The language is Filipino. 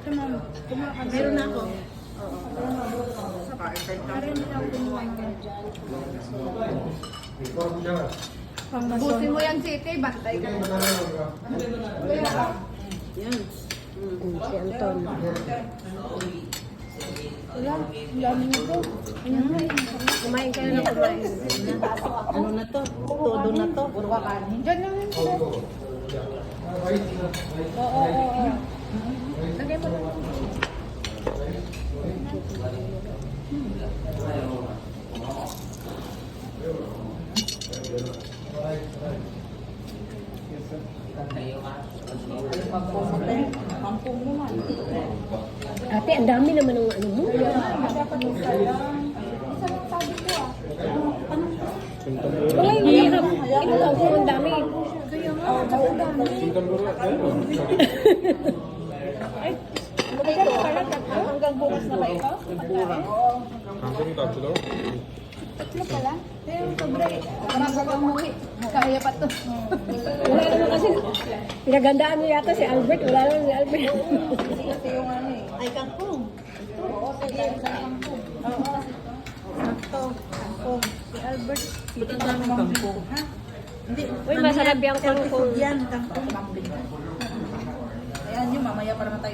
Meron na ako. Busin mo yan, City. Bantay ka. Yan. Si Anton. Wala. Ang dami na to. Ayan nga. Kumain ka na kumain. Ano na to? Todo na to. Puro kakanin. Diyan lang yun. Oo. Lagay mo lang. Kampong mo man. Ate, ang dami naman ng ano mo. Wala yung hirap. Ito lang kung ang dami. Hanggang bukas na ba ito? Hanggang tatlo. Tatlo pala. Pero sobre. Marasal ang muwi. Kaya pa to. Wala naman kasi. Pinagandaan mo yata si Albert. Wala naman si Albert. Ito yung ano eh. Ay, kangkong. Oo, sige. Kangkong. Oo. Sakto. Kangkong. Si Albert. Ito ang daming kangkong. Ha? Hindi. Uy, masarap yung kangkong. Yan, kangkong. Ayan yun, mamaya pa naman tayo